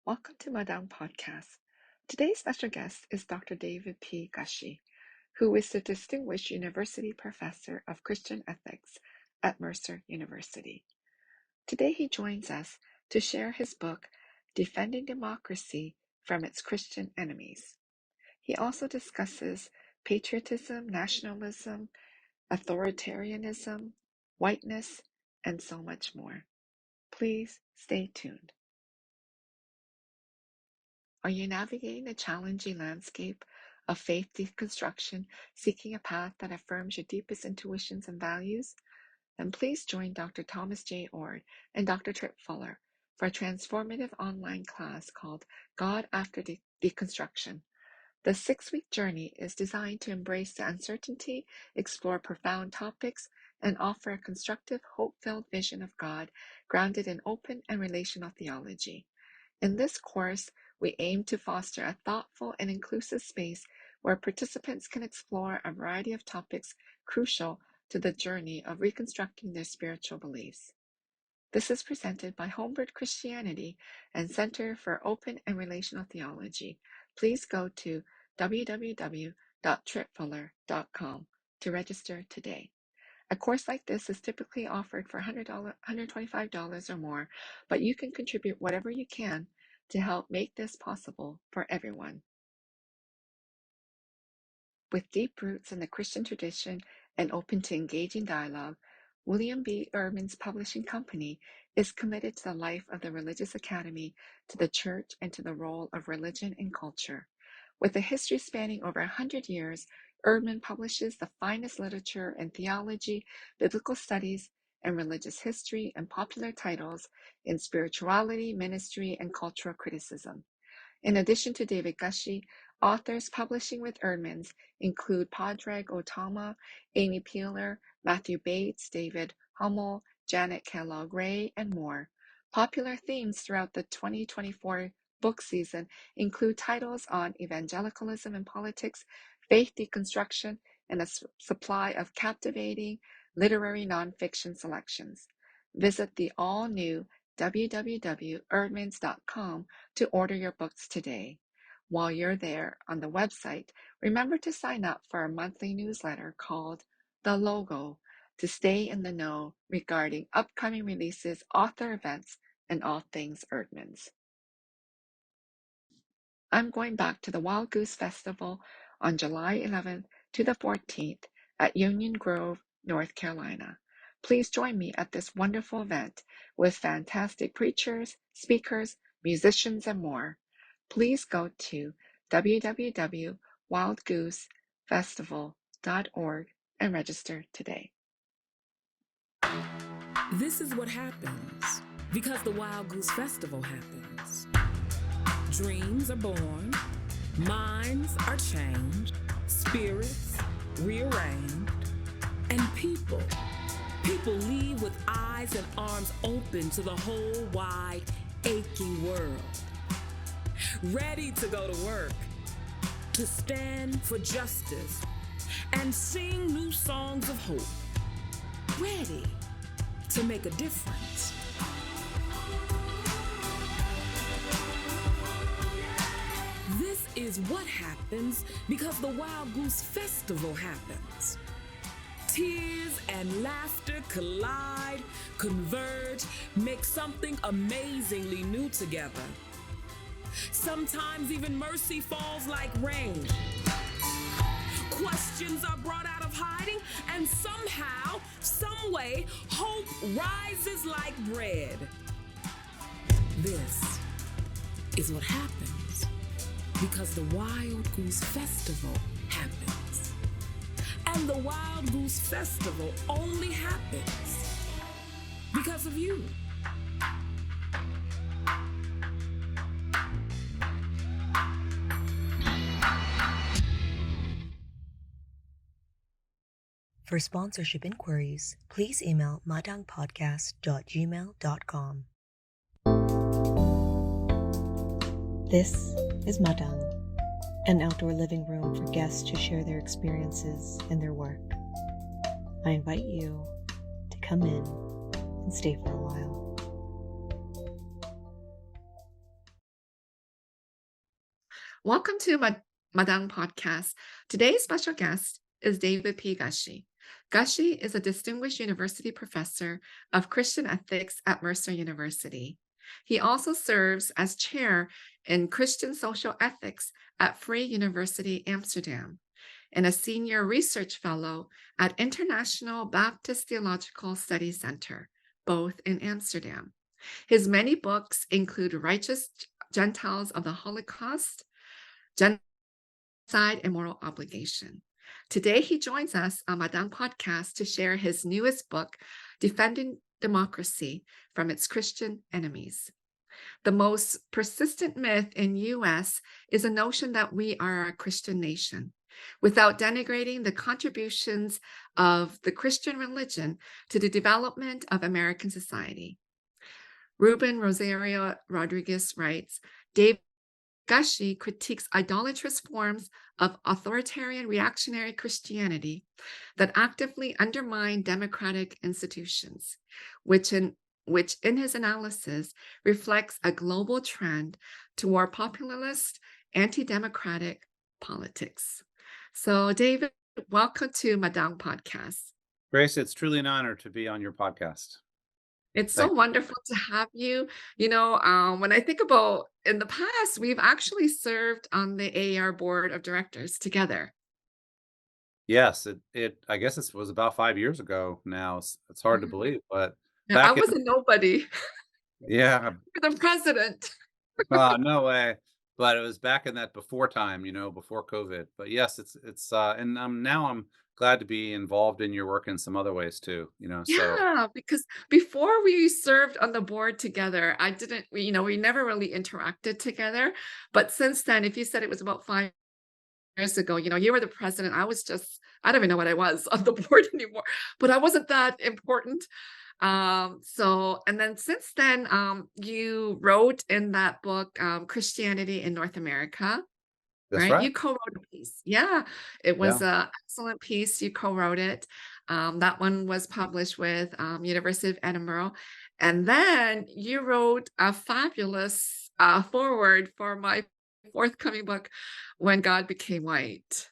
Welcome to Madang Podcast. Today's special guest is Dr. David P. Gushee, who is the Distinguished University Professor of Christian Ethics at Mercer University. Today he joins us to share his book, Defending Democracy from Its Christian Enemies. He also discusses patriotism, nationalism, authoritarianism, whiteness, and so much more. Please stay tuned. Are you navigating the challenging landscape of faith deconstruction, seeking a path that affirms your deepest intuitions and values? Then please join Dr. Thomas J. Ord and Dr. Tripp Fuller for a transformative online class called God After Deconstruction. The 6-week journey is designed to embrace the uncertainty, explore profound topics, and offer a constructive, hope-filled vision of God grounded in open and relational theology. In this course, we aim to foster a thoughtful and inclusive space where participants can explore a variety of topics crucial to the journey of reconstructing their spiritual beliefs. This is presented by Homebird Christianity and Center for Open and Relational Theology. Please go to www.trippfuller.com to register today. A course like this is typically offered for $125 or more, but you can contribute whatever you can to help make this possible for everyone. With deep roots in the Christian tradition and open to engaging dialogue, William B. Erdman's publishing company is committed to the life of the Religious Academy, to the church, and to the role of religion and culture. With a history spanning over 100 years, Erdman publishes the finest literature in theology, biblical studies, and religious history, and popular titles in spirituality, ministry, and cultural criticism. In addition to David Gushee, authors publishing with Erdman's include Padraig Otama, Amy Peeler, Matthew Bates, David Hummel, Janet Kellogg-Ray, and more. Popular themes throughout the 2024 book season include titles on evangelicalism and politics, faith deconstruction, and a supply of captivating literary nonfiction selections. Visit the all-new www.erdmans.com to order your books today. While you're there on the website, remember to sign up for our monthly newsletter called The Logo to stay in the know regarding upcoming releases, author events, and all things Erdman's. I'm going back to the Wild Goose Festival on July 11th to the 14th at Union Grove, North Carolina. Please join me at this wonderful event with fantastic preachers, speakers, musicians, and more. Please go to www.wildgoosefestival.org and register today. This is what happens because the Wild Goose Festival happens. Dreams are born, minds are changed, spirits rearranged, and people leave with eyes and arms open to the whole wide, aching world. Ready to go to work, to stand for justice, and sing new songs of hope. Ready to make a difference. This is what happens because the Wild Goose Festival happens. Tears and laughter collide, converge, make something amazingly new together. Sometimes even mercy falls like rain. Questions are brought out of hiding, and somehow, some way, hope rises like bread. This is what happens because the Wild Goose Festival happens. And the Wild Goose Festival only happens because of you. For sponsorship inquiries, please email madangpodcast@gmail.com. This is Madang, an outdoor living room for guests to share their experiences and their work. I invite you to come in and stay for a while. Welcome to Madang Podcast. Today's special guest is David P. Gushee. Gushee is a distinguished university professor of Christian ethics at Mercer University. He also serves as chair in Christian social ethics at Vrije University, Amsterdam, and a senior research fellow at International Baptist Theological Studies Center, both in Amsterdam. His many books include Righteous Gentiles of the Holocaust, Genocide and Moral Obligation. Today, he joins us on Madang Podcast to share his newest book, Defending Democracy from Its Christian Enemies. The most persistent myth in U.S. is a notion that we are a Christian nation, without denigrating the contributions of the Christian religion to the development of American society. Ruben Rosario Rodriguez writes, David Gushee critiques idolatrous forms of authoritarian reactionary Christianity that actively undermine democratic institutions, which in his analysis reflects a global trend toward populist, anti-democratic politics. So, David, welcome to Madang Podcast. Grace, it's truly an honor to be on your podcast. It's so Thank wonderful to have you. When I think about in the past, we've actually served on the AAR board of directors together. Yes, I guess it was about 5 years ago now. It's hard to Mhm. believe, but Yeah, I back in was a nobody. yeah, You're the president. no way. But it was back in that before time, before COVID. But yes, and now I'm glad to be involved in your work in some other ways too, so Yeah, because before we served on the board together, we never really interacted together. But since then, if you said it was about 5 years ago, you were the president. I don't even know what I was on the board anymore, but I wasn't that important. And then since then, you wrote in that book, Christianity in North America, that's right? right. You co-wrote a piece. Yeah, it Yeah. was a excellent piece. You co-wrote it. That one was published with University of Edinburgh. And then you wrote a fabulous foreword for my forthcoming book, When God Became White.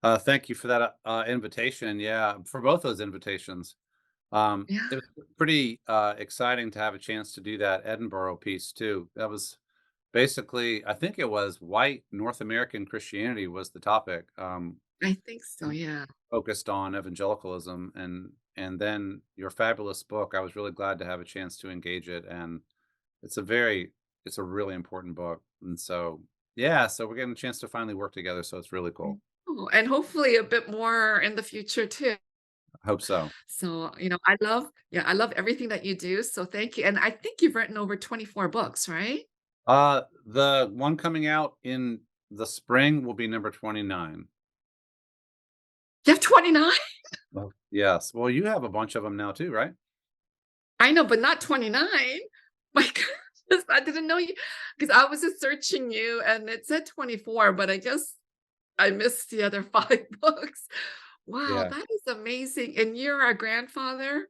Thank you for that invitation. Yeah, for both those invitations. Yeah, It was pretty exciting to have a chance to do that Edinburgh piece too. That was basically, I think it was white North American Christianity was the topic, I think so. Yeah. focused on evangelicalism, and then your fabulous book. I was really glad to have a chance to engage it, and it's a very it's a really important book, and so yeah, so we're getting a chance to finally work together. So it's really cool. Oh, and hopefully a bit more in the future too. I hope so. So, I love everything that you do. So thank you. And I think you've written over 24 books, right? The one coming out in the spring will be number 29. You have 29? Well, yes. Well, you have a bunch of them now too, right? I know, but not 29. My goodness, I didn't know you because I was just searching you and it said 24, but I guess I missed the other 5 books. Wow, Yeah, that is amazing. And you're a grandfather?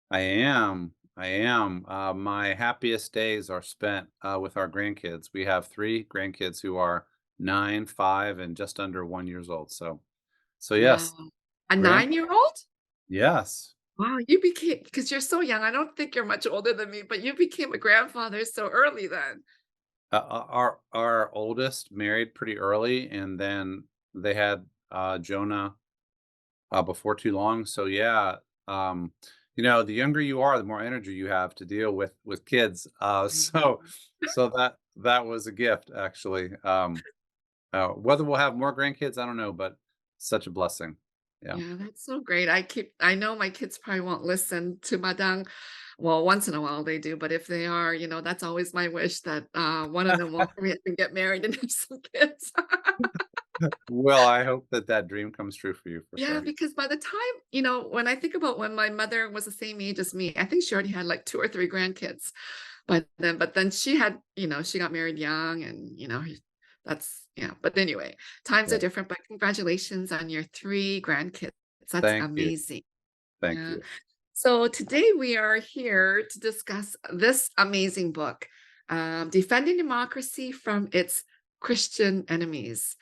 I am. I am. My happiest days are spent with our grandkids. We have 3 grandkids who are 9, 5, and just under 1 years old. So Wow. yes, A grandpa. 9-year-old? Yes. Wow, you became because you're so young. I don't think you're much older than me, but you became a grandfather so early then. Our oldest married pretty early, and then they had Jonah before too long. So yeah, the younger you are, the more energy you have to deal with kids. So Mhm. so that was a gift actually. Whether we'll have more grandkids, I don't know, but such a blessing. Yeah. Yeah, that's so great. I know my kids probably won't listen to Madang. Well, once in a while they do, but if they are, that's always my wish that one of them will hurry up and get married and have some kids. Well, I hope that dream comes true for you for Yeah, sure. because by the time, when I think about when my mother was the same age as me, I think she already had like 2 or 3 grandkids. But then she had, she got married young and, that's, yeah. But anyway, times are Yeah. different, but congratulations on your 3 grandkids. That's Thank you. amazing. Thank Yeah. you. So today we are here to discuss this amazing book, Defending Democracy from Its Christian Enemies.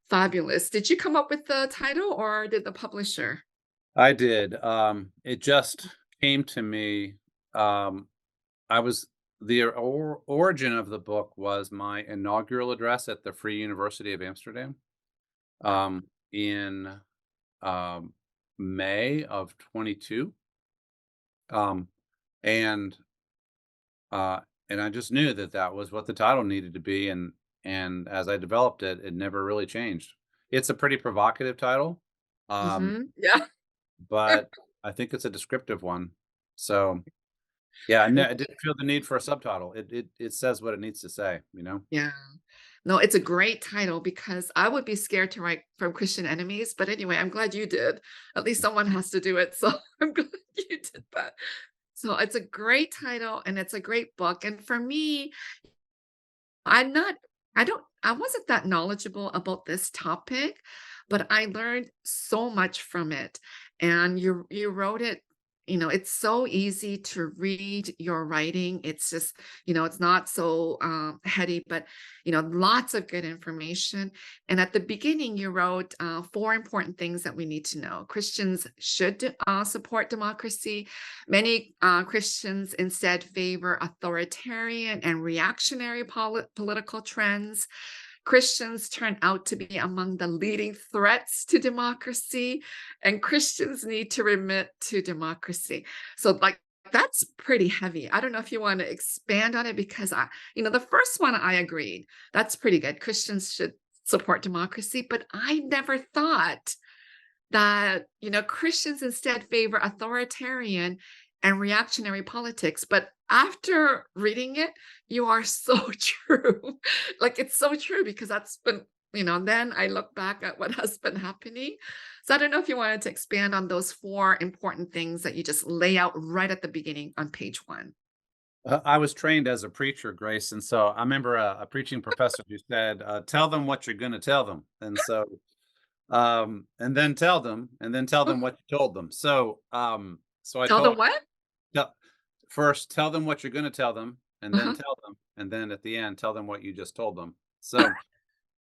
Fabulous. Did you come up with the title or did the publisher? I did. It just came to me. I was the origin of the book was my inaugural address at the Vrije University of Amsterdam in um, May of 22. Um, and uh, and I just knew that that was what the title needed to be, and as I developed it, it never really changed. It's a pretty provocative title, um, Yeah. but I think it's a descriptive one. So yeah, I didn't feel the need for a subtitle. It says what it needs to say, you know? Yeah. No, it's a great title because I would be scared to write from Christian Enemies, but anyway, I'm glad you did. At least someone has to do it, so I'm glad you did that. So it's a great title and it's a great book, and for me, I'm not I wasn't that knowledgeable about this topic, but I learned so much from it. And you wrote it, it's so easy to read your writing. It's just, it's not so heady, but lots of good information. And at the beginning, you wrote four important things that we need to know. Christians should support democracy. Many Christians instead favor authoritarian and reactionary political trends. Christians turn out to be among the leading threats to democracy, and Christians need to remit to democracy. So, like, that's pretty heavy. I don't know if you want to expand on it because the first one I agreed. That's pretty good. Christians should support democracy, but I never thought that Christians instead favor authoritarian and reactionary politics. But after reading it, you are so true. Like, it's so true because that's been, then I look back at what has been happening. So I don't know if you wanted to expand on those four important things that you just lay out right at the beginning on page one. I was trained as a preacher, Grace, and so I remember a preaching professor who said, "Tell them what you're going to tell them," and so and then tell them, and then tell them what you told them. So I Tell them told what? tell, first tell them what you're going to tell them, and then Uh-huh. tell them, and then at the end tell them what you just told them. So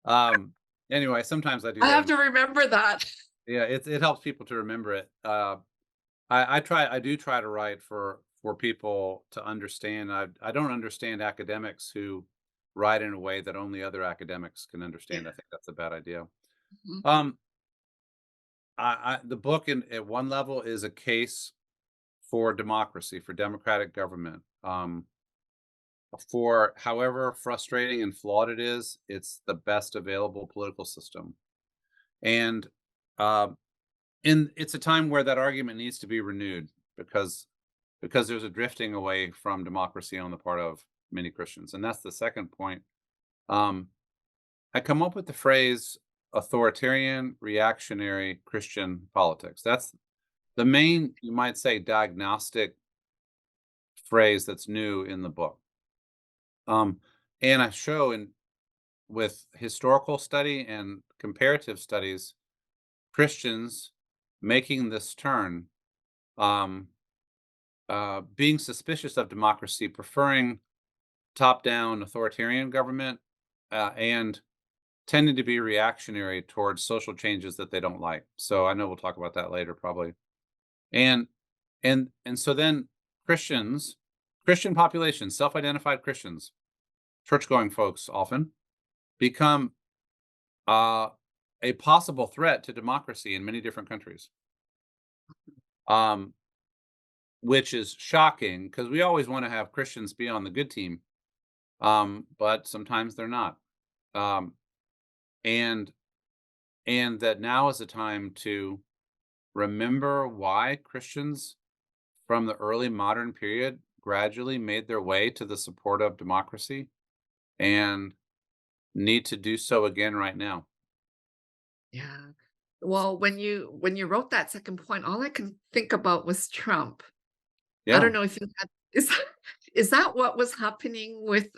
um, anyway, sometimes I do I that. have to remember that. Yeah, it helps people to remember it. I do try to write for people to understand. I don't understand academics who write in a way that only other academics can understand. I Yeah. think that's a bad idea. Mhm. Um, the book at one level is a case for democracy, for democratic government. For however frustrating and flawed it is, it's the best available political system. And uh, it's a time where that argument needs to be renewed because there's a drifting away from democracy on the part of many Christians. And that's the second point. Um, I come up with the phrase authoritarian, reactionary Christian politics. That's the main, you might say, diagnostic phrase that's new in the book. And I show with historical study and comparative studies, Christians making this turn, um, being suspicious of democracy, preferring top-down authoritarian government, and tending to be reactionary towards social changes that they don't like. So I know we'll talk about that later, probably. And and so then Christians, Christian populations, self-identified Christians, church-going folks often become uh, a possible threat to democracy in many different countries. Um, which is shocking because we always want to have Christians be on the good team, but sometimes they're not. Um, and and that now is a time to remember why Christians from the early modern period gradually made their way to the support of democracy and need to do so again right now. Yeah. Well, when you wrote that second point, all I can think about was Trump. I Yeah. don't know if you had is that what was happening with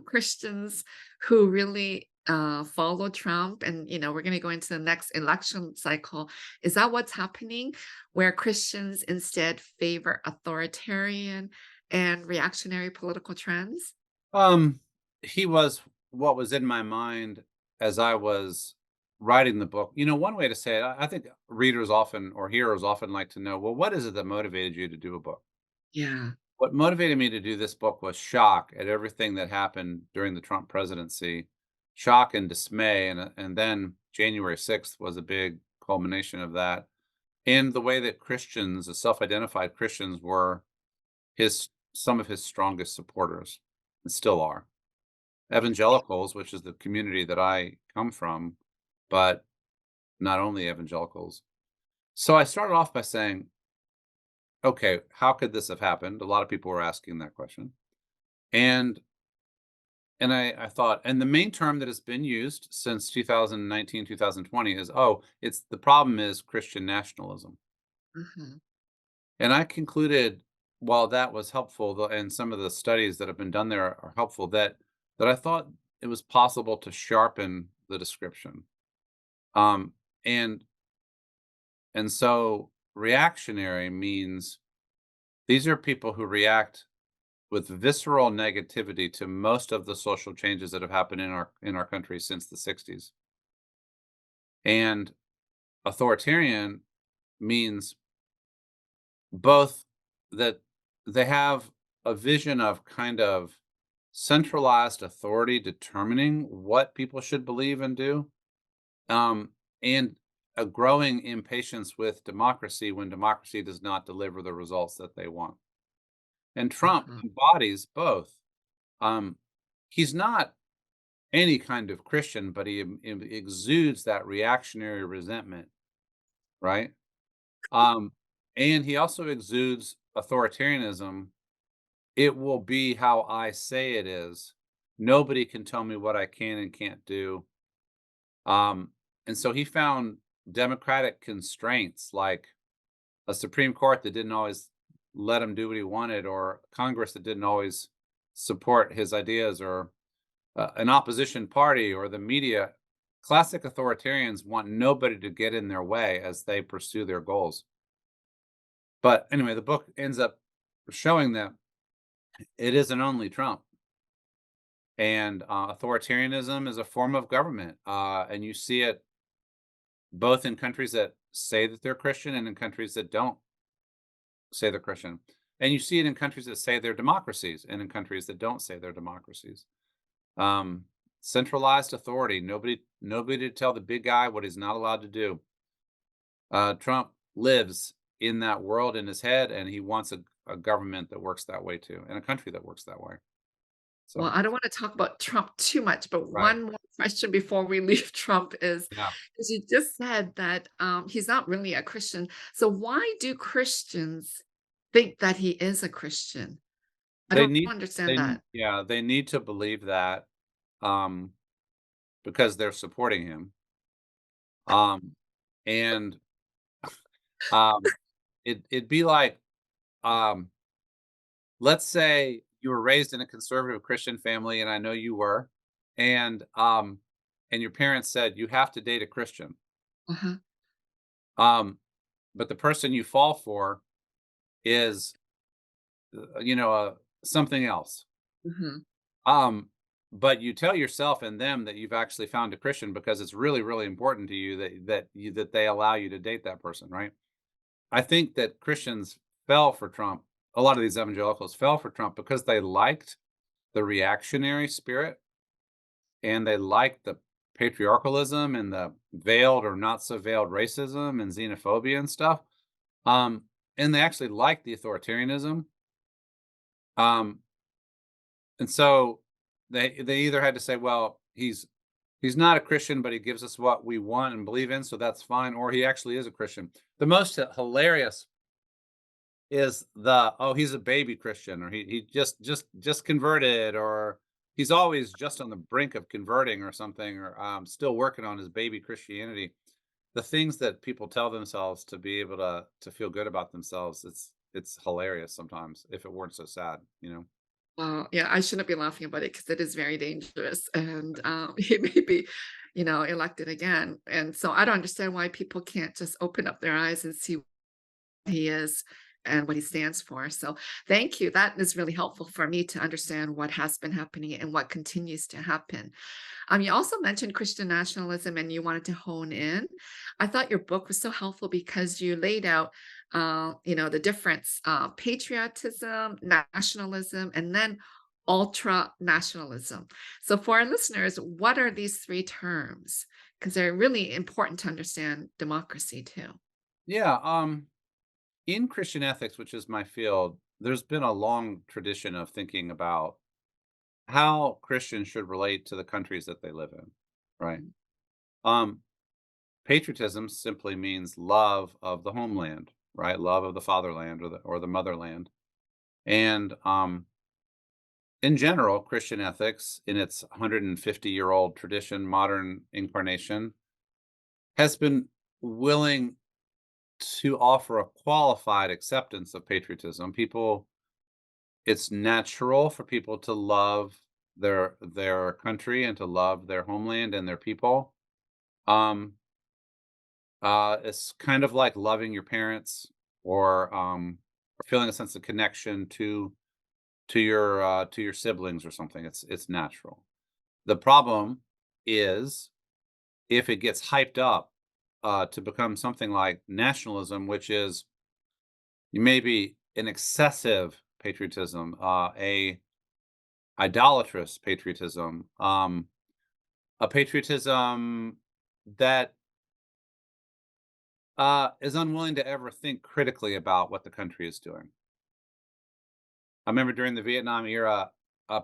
Christians who really follow Trump? And we're going to go into the next election cycle. Is that what's happening, where Christians instead favor authoritarian and reactionary political trends? Um, he was what was in my mind as I was writing the book. One way to say it, I think readers often or hearers often like to know, well, what is it that motivated you to do a book? Yeah. What motivated me to do this book was shock at everything that happened during the Trump presidency, shock and dismay, and then January 6th was a big culmination of that, and the way that Christians, the self-identified Christians, were his some of his strongest supporters and still are. Evangelicals, which is the community that I come from, but not only evangelicals. So I started off by saying, okay, how could this have happened? A lot of people were asking that question. And I thought, and the main term that has been used since 2019, 2020 is, oh, it's the problem is Christian nationalism. Hmm. And I concluded, while that was helpful, and some of the studies that have been done there are helpful, that I thought it was possible to sharpen the description. Um, and so reactionary means these are people who react with visceral negativity to most of the social changes that have happened in our country since the 60s. And authoritarian means both that they have a vision of kind of centralized authority determining what people should believe and do, um, and a growing impatience with democracy when democracy does not deliver the results that they want. And Trump Hmm. embodies both. Um, he's not any kind of Christian, but he exudes that reactionary resentment, right? Um, and he also exudes authoritarianism. It will be how I say it is. Nobody can tell me what I can and can't do. Um, and so he found democratic constraints like a Supreme Court that didn't always let him do what he wanted, or Congress that didn't always support his ideas, or an opposition party, or the media. Classic authoritarians want nobody to get in their way as they pursue their goals. But anyway, the book ends up showing that it isn't only Trump. And authoritarianism is a form of government. And you see it both in countries that say that they're Christian and in countries that don't say they're Christian. And you see it in countries that say they're democracies and in countries that don't say they're democracies. Um, Centralized authority, nobody to tell the big guy what he's not allowed to do. Trump lives in that world in his head, and he wants a government that works that way too, and a country that works that way. Well, So, I don't want to talk about Trump too much, but right. one more question before we leave Trump is, Yeah. because you just said that he's not really a Christian. So why do Christians think that he is a Christian? I They don't need understand that. yeah, they need to believe that, um, because they're supporting him. Um, and, um, it'd be like, um, let's say you were raised in a conservative Christian family, and I know you were, and, your parents said, "You have to date a Christian." Uh-huh. Um, but the person you fall for is, something else. Hmm. Um, but you tell yourself and them that you've actually found a Christian because it's really, really important to you that they allow you to date that person, right? I think that Christians fell for Trump. A lot of these evangelicals fell for Trump because they liked the reactionary spirit and they liked the patriarchalism and the veiled or not so veiled racism and xenophobia and stuff. Um, and they actually liked the authoritarianism. Um, And so they either had to say, well, he's not a Christian, but he gives us what we want and believe in, so that's fine, or he actually is a Christian. The most hilarious is the, oh, he's a baby Christian, or he just converted, or he's always just on the brink of converting or something, or still working on his baby Christianity. The things that people tell themselves to be able to feel good about themselves, it's hilarious sometimes if it weren't so sad, you know. Well, yeah, I shouldn't be laughing about it because it is very dangerous, and he may be, elected again. And so I don't understand why people can't just open up their eyes and see what he is. and what he stands for. So thank you. That is really helpful for me to understand what has been happening and what continues to happen. You also mentioned Christian nationalism and you wanted to hone in. I thought your book was so helpful because you laid out, the difference, patriotism, nationalism, and then ultra nationalism. So for our listeners, what are these three terms? Because they're really important to understand democracy too. Yeah. In Christian ethics, which is my field, there's been a long tradition of thinking about how Christians should relate to the countries that they live in, right? Mm, Um, Patriotism simply means love of the homeland, right? Love of the fatherland or the motherland. And in general, Christian ethics, in its 150-year-old tradition, modern incarnation, has been willing to offer a qualified acceptance of patriotism. It's natural for people to love their country and to love their homeland and their people. Um, it's kind of like loving your parents or feeling a sense of connection to your siblings or something. It's natural. The problem is if it gets hyped up to become something like nationalism, which is maybe an excessive patriotism, a idolatrous patriotism, a patriotism that is unwilling to ever think critically about what the country is doing. I remember during the Vietnam era,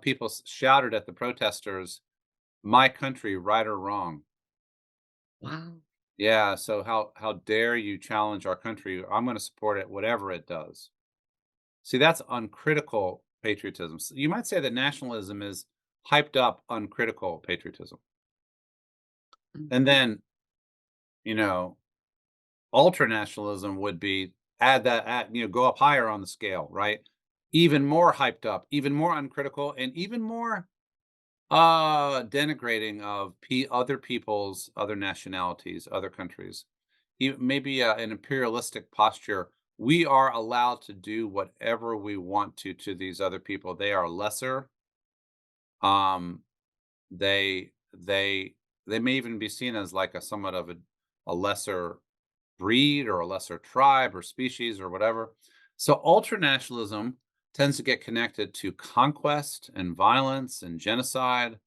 people shouted at the protesters, "My country, right or wrong." wow. Yeah, so how dare you challenge our country? I'm going to support it, whatever it does. See, that's uncritical patriotism. So you might say that nationalism is hyped up, uncritical patriotism. Mm, And then, you know, ultranationalism would be go up higher on the scale, right? Even more hyped up, even more uncritical, and even more denigrating of other peoples, other nationalities, other countries. Maybe an imperialistic posture. We are allowed to do whatever we want to these other people. They are lesser. Um, they may even be seen as like a somewhat of a lesser breed or a lesser tribe or species or whatever. So ultranationalism tends to get connected to conquest and violence and genocide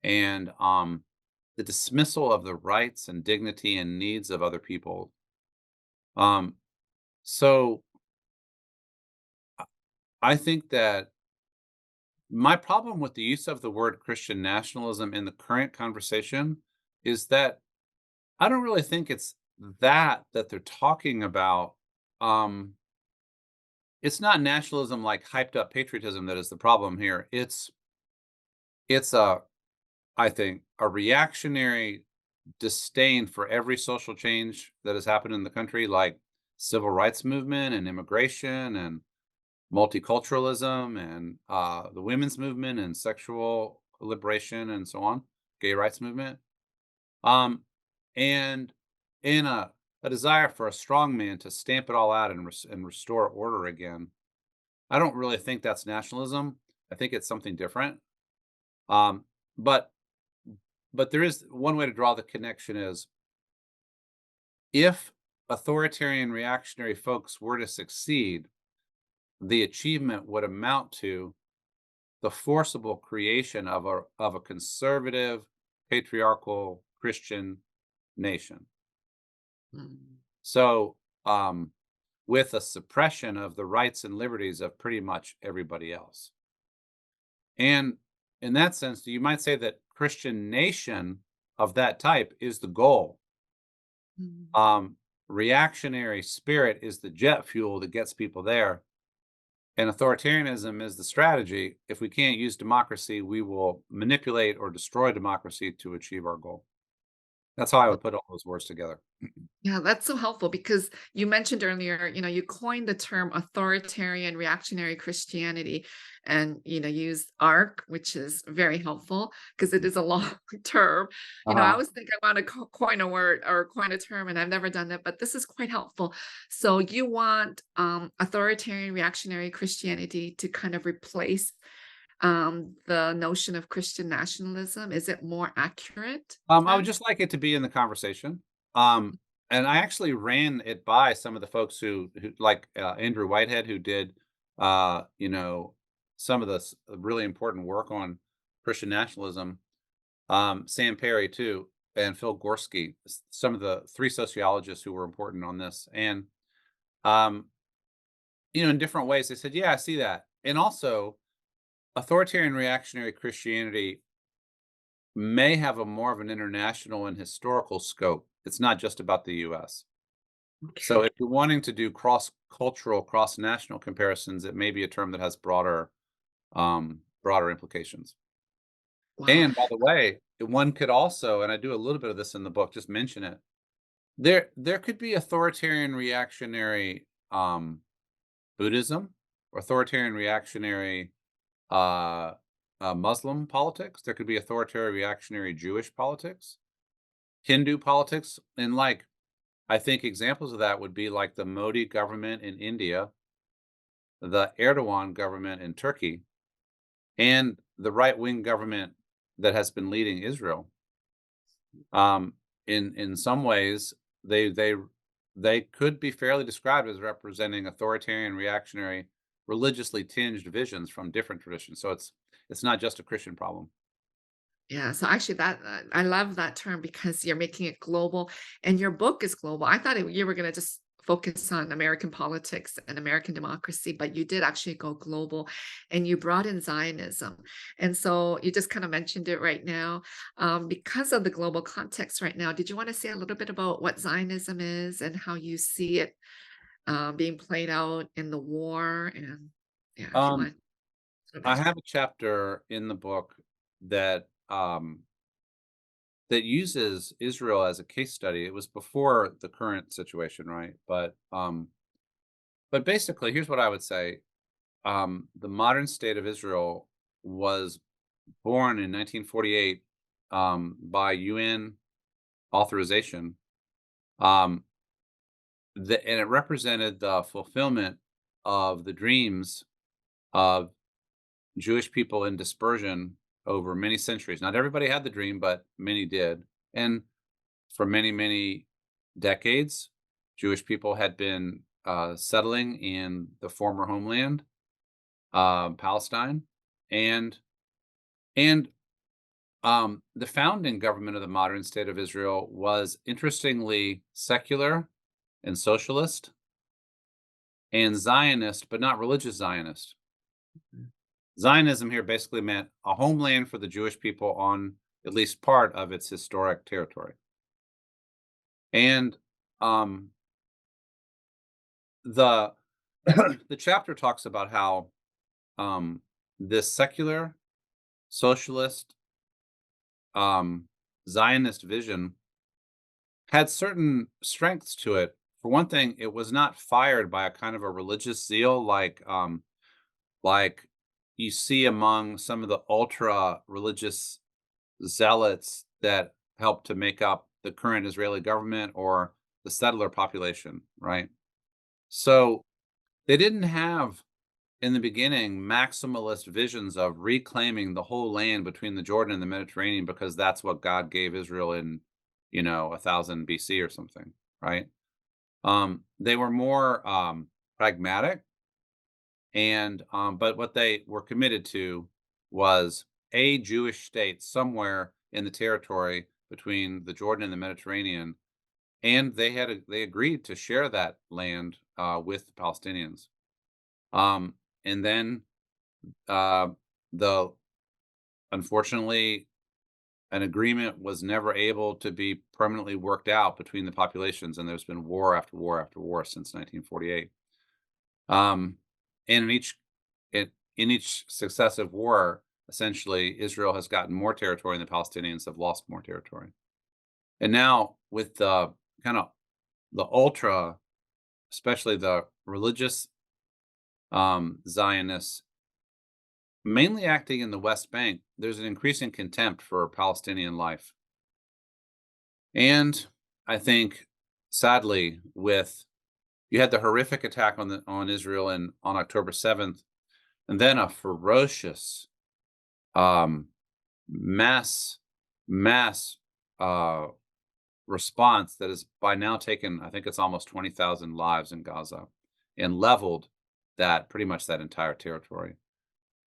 and the dismissal of the rights and dignity and needs of other people. Um, so I think that my problem with the use of the word Christian nationalism in the current conversation is that I don't really think it's that they're talking about. Um, it's not nationalism like hyped up patriotism that is the problem here. It's a I think a reactionary disdain for every social change that has happened in the country, like civil rights movement and immigration and multiculturalism and the women's movement and sexual liberation and so on, gay rights movement, um, and in a desire for a strong man to stamp it all out and restore order again. I don't really think that's nationalism. I think it's something different. Um, but but there is one way to draw the connection is if authoritarian reactionary folks were to succeed, the achievement would amount to the forcible creation of a conservative, patriarchal Christian nation. mm, So, with a suppression of the rights and liberties of pretty much everybody else. And in that sense, you might say that Christian nation of that type is the goal. mm. Um, Reactionary spirit is the jet fuel that gets people there. And authoritarianism is the strategy. If we can't use democracy, we will manipulate or destroy democracy to achieve our goal. That's how I would put all those words together. Yeah, that's so helpful because you mentioned earlier, you coined the term authoritarian reactionary Christianity and, used ARC, which is very helpful because it is a long term. I Uh-huh. always think I want to coin a word or coin a term, and I've never done that, but this is quite helpful. So you want authoritarian reactionary Christianity to kind of replace the notion of Christian nationalism. Is it more accurate I would then? just like it to be in the conversation. Um, and I actually ran it by some of the folks who like Andrew Whitehead, who did, you know, some of the really important work on Christian nationalism. Sam Perry too, and Phil Gorski, some of the three sociologists who were important on this, and um, in different ways, they said, "Yeah, I see that," and also authoritarian reactionary Christianity may have a more of an international and historical scope. It's not just about the US. So Okay. if you're wanting to do cross-cultural, cross-national comparisons, it may be a term that has broader implications. Wow. And by the way, one could also, and I do a little bit of this in the book, just mention it. There could be authoritarian reactionary Buddhism, authoritarian reactionary uh, Muslim politics. There could be authoritarian reactionary Jewish politics, Hindu politics, and like I think examples of that would be like the Modi government in India, the Erdogan government in Turkey, and the right-wing government that has been leading Israel. Um, in some ways, they could be fairly described as representing authoritarian, reactionary, religiously tinged visions from different traditions. So it's not just a Christian problem. Yeah, so actually that I love that term because you're making it global and your book is global. I thought you were going to just focus on American politics and American democracy, but you did actually go global and you brought in Zionism. And so you just kind of mentioned it right now. Because of the global context right now, did you want to say a little bit about what Zionism is and how you see it being played out in the war? And yeah, if you Um, want to I mention. have a chapter in the book that that uses Israel as a case study. It was before the current situation, right? But basically, here's what I would say. The modern state of Israel was born in 1948 by UN authorization, um, and it represented the fulfillment of the dreams of Jewish people in dispersion over many centuries. Not everybody had the dream, but many did. And for many, many decades, Jewish people had been settling in the former homeland, Palestine, and and the founding government of the modern state of Israel was interestingly secular and socialist and Zionist, but not religious Zionist. Zionism here basically meant a homeland for the Jewish people on at least part of its historic territory. And um, the the chapter talks about how um, this secular, socialist, Zionist vision had certain strengths to it. For one thing, it was not fired by a kind of a religious zeal like you see among some of the ultra religious zealots that help to make up the current Israeli government or the settler population, right? So they didn't have in the beginning maximalist visions of reclaiming the whole land between the Jordan and the Mediterranean because that's what God gave Israel in, 1000 BC or something, right? They were more pragmatic, and but what they were committed to was a Jewish state somewhere in the territory between the Jordan and the Mediterranean, and they agreed to share that land with the Palestinians. And then uh, the unfortunately an agreement was never able to be permanently worked out between the populations, and there's been war after war after war since 1948. Um, and in each successive war, essentially, Israel has gotten more territory, and the Palestinians have lost more territory. And now with the kind of the ultra, especially the religious Zionists, mainly acting in the West Bank, there's an increasing contempt for Palestinian life. And I think, sadly, with you had the horrific attack on Israel on October 7th, and then a ferocious um, mass mass uh, response that has by now taken, I think it's almost 20,000 lives in Gaza, and leveled that pretty much that entire territory.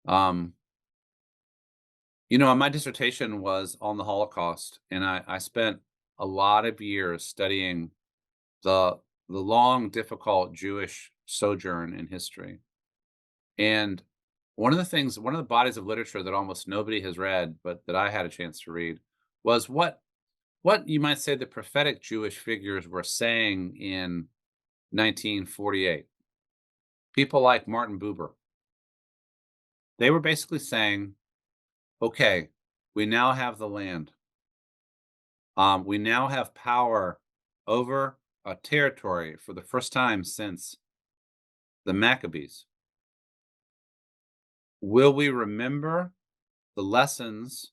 Um, my dissertation was on the Holocaust, and I spent a lot of years studying the the long, difficult Jewish sojourn in history. And one of the bodies of literature that almost nobody has read, but that I had a chance to read, was what you might say the prophetic Jewish figures were saying in 1948. People like Martin Buber. They were basically saying, okay, we now have the land. We now have power over a territory for the first time since the Maccabees. Will we remember the lessons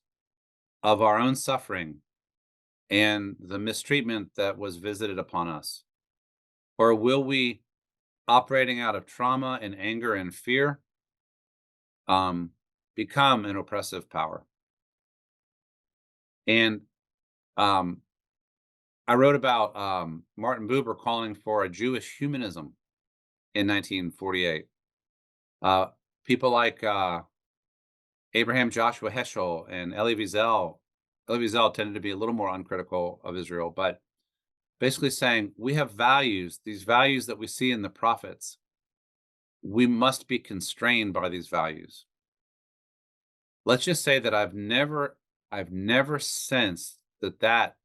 of our own suffering and the mistreatment that was visited upon us? Or will we, operating out of trauma and anger and fear, um, become an oppressive power? And um, I wrote about Martin Buber calling for a Jewish humanism in 1948. Uh, People like Abraham Joshua Heschel and Elie Wiesel. Elie Wiesel tended to be a little more uncritical of Israel, but basically saying we have values, these values that we see in the prophets. We must be constrained by these values. Let's just say that I've never sensed that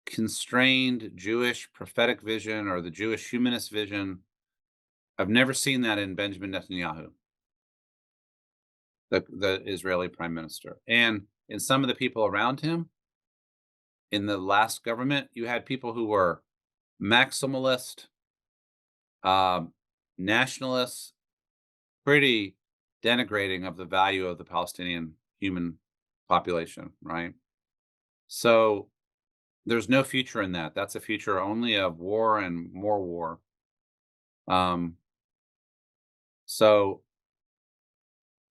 constrained Jewish prophetic vision or the Jewish humanist vision. I've never seen that in Benjamin Netanyahu, the Israeli prime minister. And in some of the people around him in the last government, you had people who were maximalist, um, nationalists, pretty denigrating of the value of the Palestinian human population, right? So there's no future in that. That's a future only of war and more war. Um, so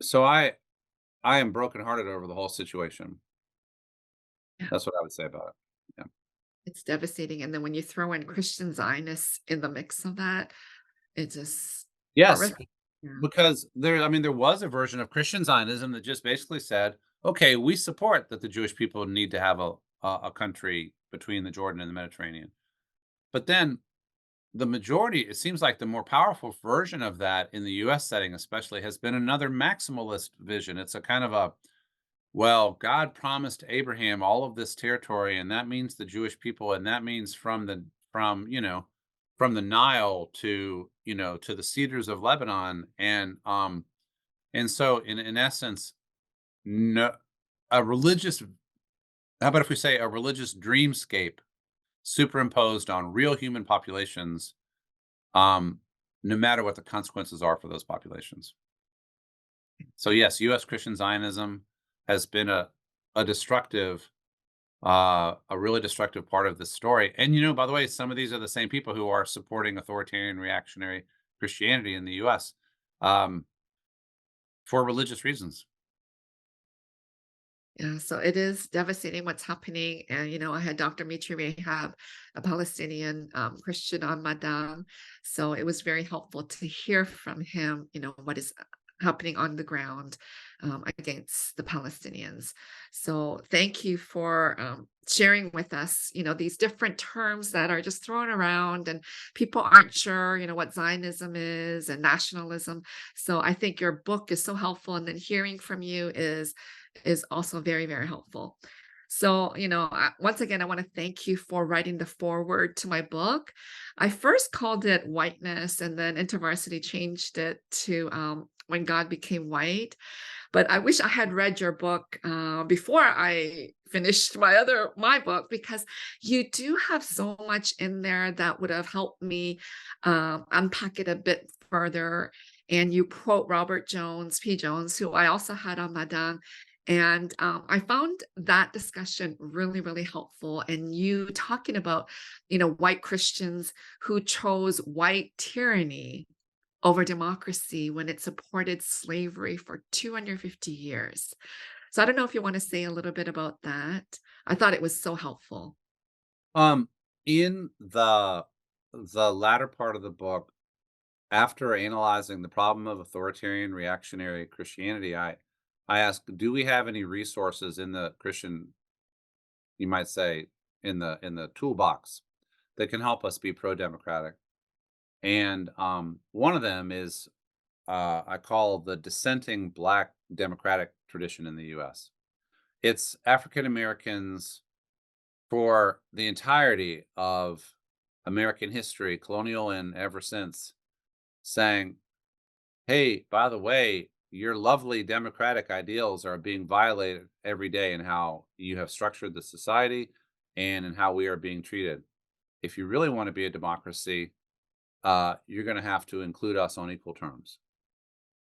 so I am brokenhearted over the whole situation. Yeah, That's what I would say about it. Yeah. it's devastating. And then when you throw in Christian Zionists in the mix of that, it's just Yes, horrific. Yeah. because there was a version of Christian Zionism that just basically said, okay, we support that the Jewish people need to have a country between the Jordan and the Mediterranean. But then the majority, it seems like the more powerful version of that in the US setting, especially, has been another maximalist vision. It's a kind of a, well, God promised Abraham all of this territory, and that means the Jewish people, and that means from the Nile to to the cedars of Lebanon, and so in essence, no, a religious. How about if we say a religious dreamscape superimposed on real human populations, um, no matter what the consequences are for those populations. So yes, U.S. Christian Zionism has been a destructive, a really destructive part of this story. And by the way, some of these are the same people who are supporting authoritarian reactionary Christianity in the U.S. Um, for religious reasons. Yeah, so it is devastating what's happening. And, I had Dr. Mitri Rehab, a Palestinian Christian on Madang. So it was very helpful to hear from him, what is happening on the ground against the Palestinians. So thank you for sharing with us, these different terms that are just thrown around and people aren't sure, what Zionism is and nationalism. So I think your book is so helpful. And then hearing from you is also very, very helpful. So, once again, I want to thank you for writing the foreword to my book. I first called it Whiteness, and then InterVarsity changed it to When God Became White. But I wish I had read your book before I finished my book, because you do have so much in there that would have helped me unpack it a bit further. And you quote Robert Jones, P. Jones, who I also had on Madang. And I found that discussion really, really helpful. And you talking about, white Christians who chose white tyranny over democracy when it supported slavery for 250 years. So I don't know if you want to say a little bit about that. I thought it was so helpful. Um, in the latter part of the book, after analyzing the problem of authoritarian reactionary Christianity, I ask, do we have any resources in the Christian, you might say, in the toolbox that can help us be pro-democratic? And one of them is I call the dissenting Black democratic tradition in the U.S. It's African Americans for the entirety of American history, colonial and ever since, saying, hey, by the way, your lovely democratic ideals are being violated every day in how you have structured the society and in how we are being treated. If you really want to be a democracy, you're going to have to include us on equal terms.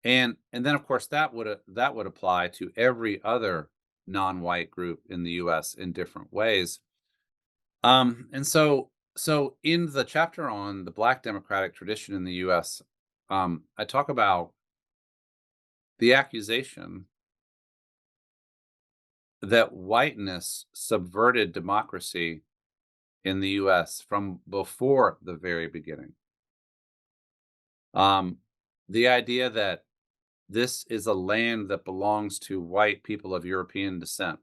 And then of course that would apply to every other non-white group in the U.S. in different ways. And so in the chapter on the Black democratic tradition in the U.S., I talk about the accusation that whiteness subverted democracy in the U.S. from before the very beginning. The idea that this is a land that belongs to white people of European descent.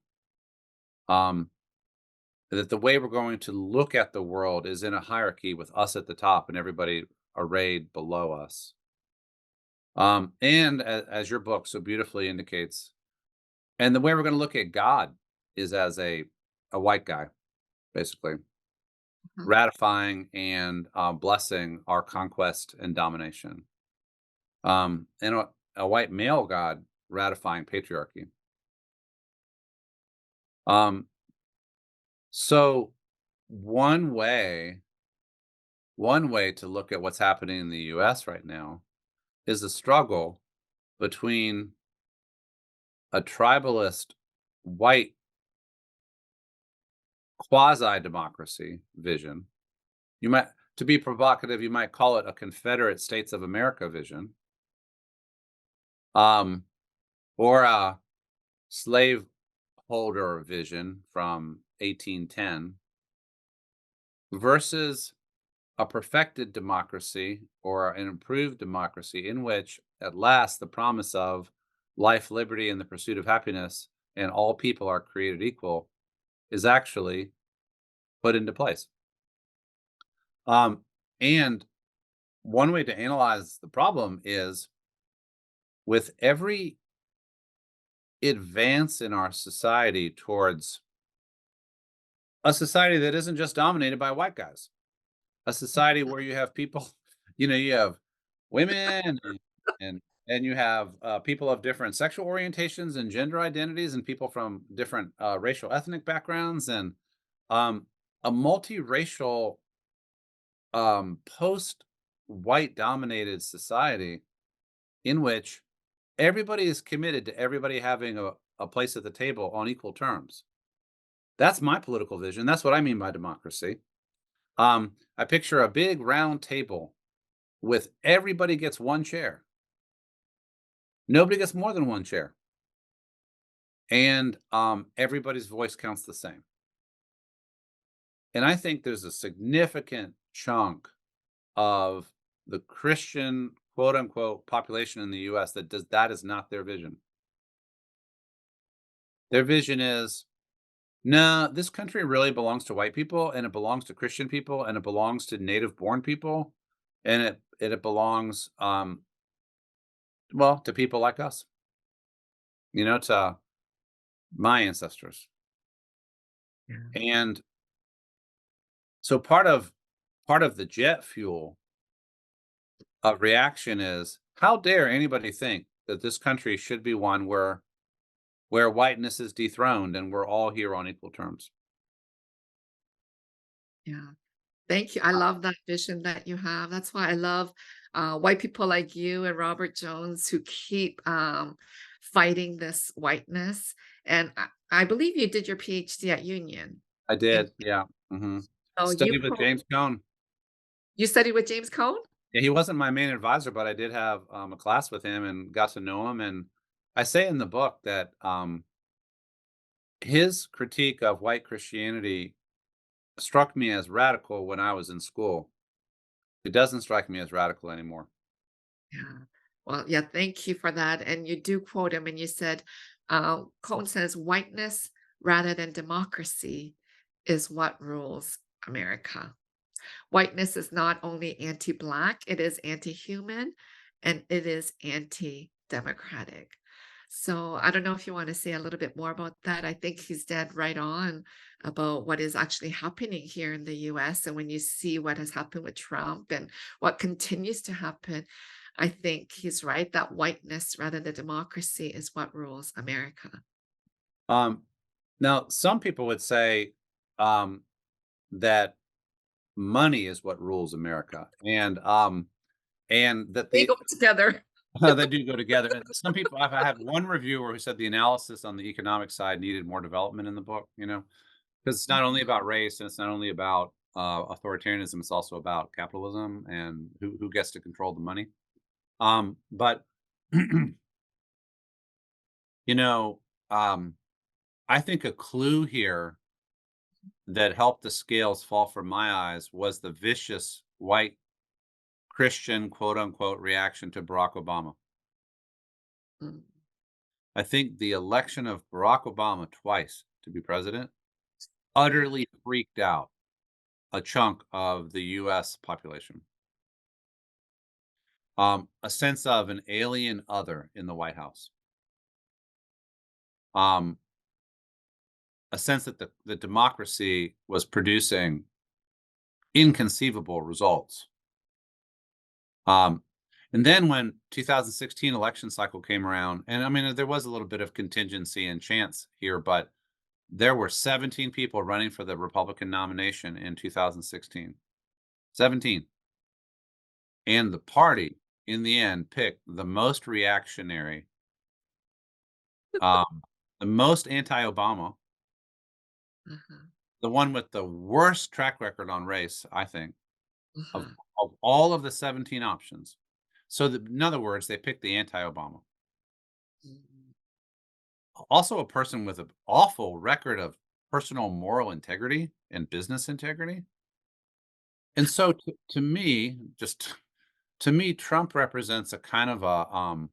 That the way we're going to look at the world is in a hierarchy with us at the top and everybody arrayed below us. And as your book so beautifully indicates, and the way we're going to look at God is as a white guy, basically, Mhm. ratifying and blessing our conquest and domination. And a white male God ratifying patriarchy. So one way to look at what's happening in the US right now is a struggle between a tribalist white quasi-democracy vision. You might, to be provocative, you might call it a Confederate States of America vision, or a slaveholder vision from 1810, versus a perfected democracy or an improved democracy in which, at last, the promise of life, liberty, and the pursuit of happiness, and all people are created equal, is actually put into place. And one way to analyze the problem is, with every advance in our society towards a society that isn't just dominated by white guys, a society where you have people, you have women and you have people of different sexual orientations and gender identities, and people from different racial ethnic backgrounds, and a multiracial post white dominated society in which everybody is committed to everybody having a place at the table on equal terms. That's my political vision. That's what I mean by democracy. I picture a big round table with everybody gets one chair. Nobody gets more than one chair. And everybody's voice counts the same. And I think there's a significant chunk of the Christian quote unquote population in the US that is not their vision. Their vision is, no, this country really belongs to white people, and it belongs to Christian people, and it belongs to native born people, and it belongs to people like us. To my ancestors. Yeah. And so part of the jet fuel of reaction is, how dare anybody think that this country should be one where whiteness is dethroned and we're all here on equal terms. Yeah. Thank you. I love that vision that you have. That's why I love white people like you and Robert Jones who keep fighting this whiteness. And I believe you did your PhD at Union. I And did, yeah. so Studied with James Cone. you studied with James Cone? Yeah, he wasn't my main advisor, but I did have a class with him and got to know him. And I say in the book that his critique of white Christianity struck me as radical when I was in school. It doesn't strike me as radical anymore. Yeah. Well, yeah, thank you for that. And you do quote him, and you said, Cone says, whiteness rather than democracy is what rules America. Whiteness is not only anti Black, it is anti human and it is anti democratic. So I don't know if you want to say a little bit more about that. I think he's dead right on about what is actually happening here in the US. And when you see what has happened with Trump and what continues to happen, I think he's right that whiteness rather than democracy is what rules America. Um, Now, some people would say that money is what rules America, and that They go together. they do go together. And some people, I've had one reviewer who said the analysis on the economic side needed more development in the book. Because it's not only about race and it's not only about authoritarianism, it's also about capitalism and who gets to control the money. But you know, um, I think a clue here that helped the scales fall from my eyes was the vicious white Christian quote unquote reaction to Barack Obama. Mm, I think the election of Barack Obama twice to be president utterly freaked out a chunk of the US population. A sense of an alien other in the White House. Um, a sense that the democracy was producing inconceivable results. Um, and then when 2016 election cycle came around, and I mean, there was a little bit of contingency and chance here, but there were 17 people running for the Republican nomination in 2016. 17. And the party, in the end, picked the most reactionary, um, the most anti-Obama, uh-huh, the one with the worst track record on race, I think, of, uh-huh, of all of the 17 options. So, in other words, they picked the anti-Obama. mm, Also, a person with an awful record of personal moral integrity and business integrity. And so, to me, just to me, Trump represents a kind of a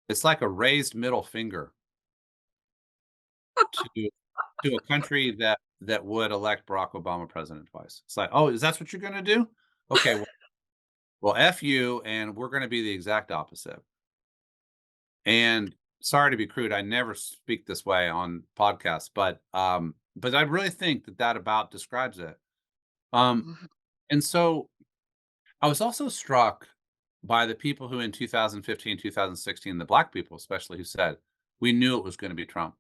it's like a raised middle finger to a country that would elect Barack Obama president twice. It's like, oh, is that what you're going to do? Okay, well, f you, and we're going to be the exact opposite. And sorry to be crude, I never speak this way on podcasts, but I really think that about describes it. Um, uh-huh. and so I was also struck by the people who in 2015, 2016, the black people especially, who said, we knew it was going to be Trump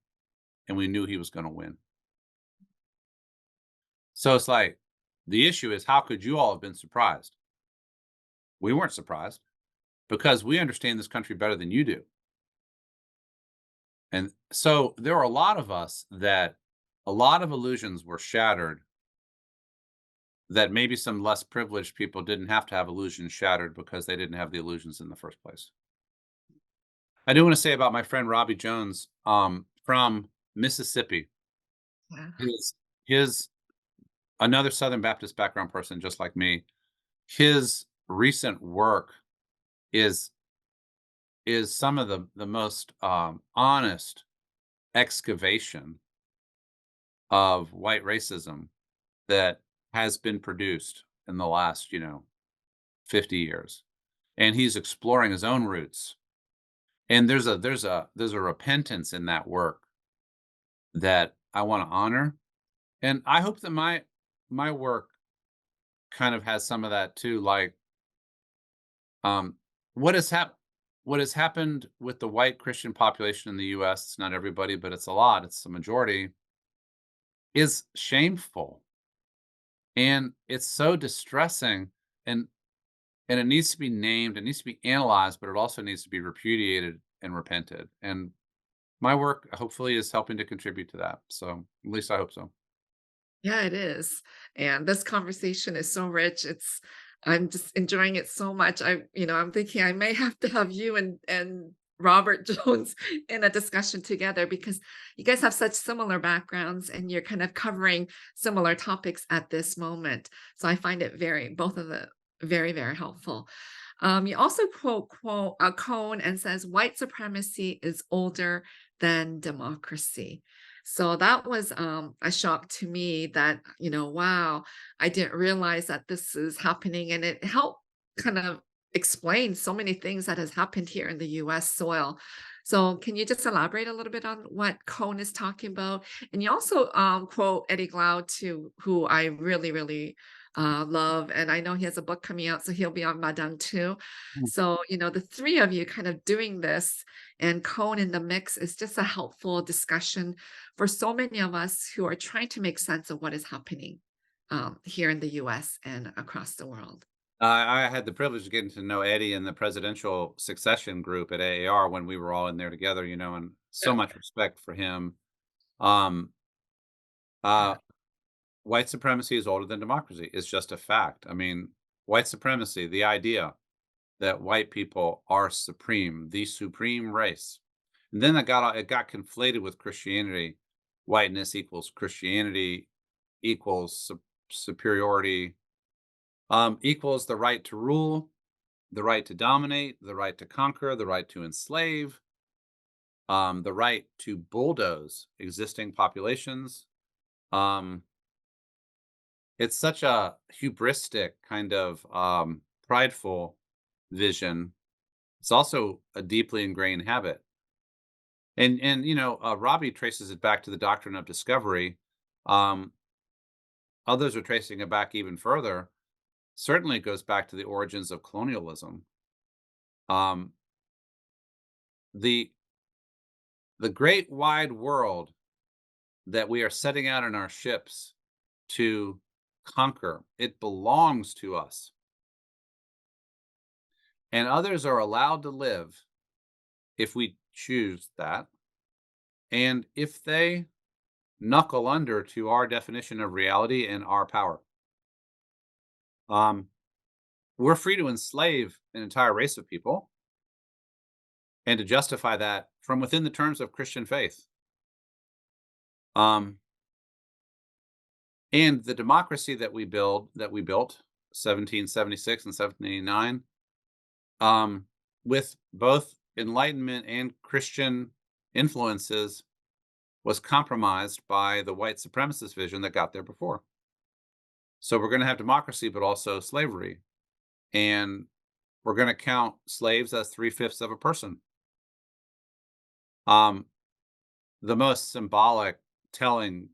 and we knew he was going to win. So it's like, the issue is, how could you all have been surprised? We weren't surprised because we understand this country better than you do. And so there were a lot of us that a lot of illusions were shattered that maybe some less privileged people didn't have to have illusions shattered because they didn't have the illusions in the first place. I do want to say about my friend Robbie Jones from Mississippi. Yeah. His another Southern Baptist background person, just like me. His recent work is some of the most honest excavation of white racism that has been produced in the last 50 years, and he's exploring his own roots. And there's a repentance in that work that I want to honor, and I hope that my work kind of has some of that too. Like, um, what has happened? what has happened with the white Christian population in the US, it's not everybody, but it's a lot, it's the majority, is shameful. And it's so distressing, and it needs to be named, it needs to be analyzed, but it also needs to be repudiated and repented. And my work hopefully is helping to contribute to that. So at least I hope so. Yeah, it is. And this conversation is so rich. I'm just enjoying it so much. I'm thinking I may have to have you and Robert Jones in a discussion together because you guys have such similar backgrounds and you're kind of covering similar topics at this moment. So I find it both of the very, very helpful. You also quote a Cohn and says white supremacy is older than democracy. So that was a shock to me that, wow, I didn't realize that this is happening. And it helped kind of explain so many things that has happened here in the US soil. So can you just elaborate a little bit on what Cohn is talking about? And you also quote Eddie Glaude too, who I really, really love. And I know he has a book coming out, so he'll be on Madang too. Mm. So, the three of you kind of doing this and Cohn in the mix is just a helpful discussion for so many of us who are trying to make sense of what is happening here in the US and across the world. I had the privilege of getting to know Eddie in the presidential succession group at AAR when we were all in there together, and so Yeah. much respect for him. Um, uh, White supremacy is older than democracy. It's just a fact. I mean, white supremacy, the idea that white people are supreme, the supreme race. And then it got conflated with Christianity. Whiteness equals Christianity equals superiority, equals the right to rule, the right to dominate, the right to conquer, the right to enslave, the right to bulldoze existing populations. Um, it's such a hubristic kind of prideful vision. It's also a deeply ingrained habit. And Robbie traces it back to the doctrine of discovery. Um, Others are tracing it back even further. Certainly, it goes back to the origins of colonialism. Um, the the great wide world that we are setting out in our ships to conquer, it belongs to us, and others are allowed to live if we choose that, and if they knuckle under to our definition of reality and our power. Um, we're free to enslave an entire race of people and to justify that from within the terms of Christian faith. Um, and the democracy that we built, 1776 and 1789, with both Enlightenment and Christian influences, was compromised by the white supremacist vision that got there before. So we're going to have democracy, but also slavery. And we're going to count slaves as three-fifths of a person. Um, the most symbolic, telling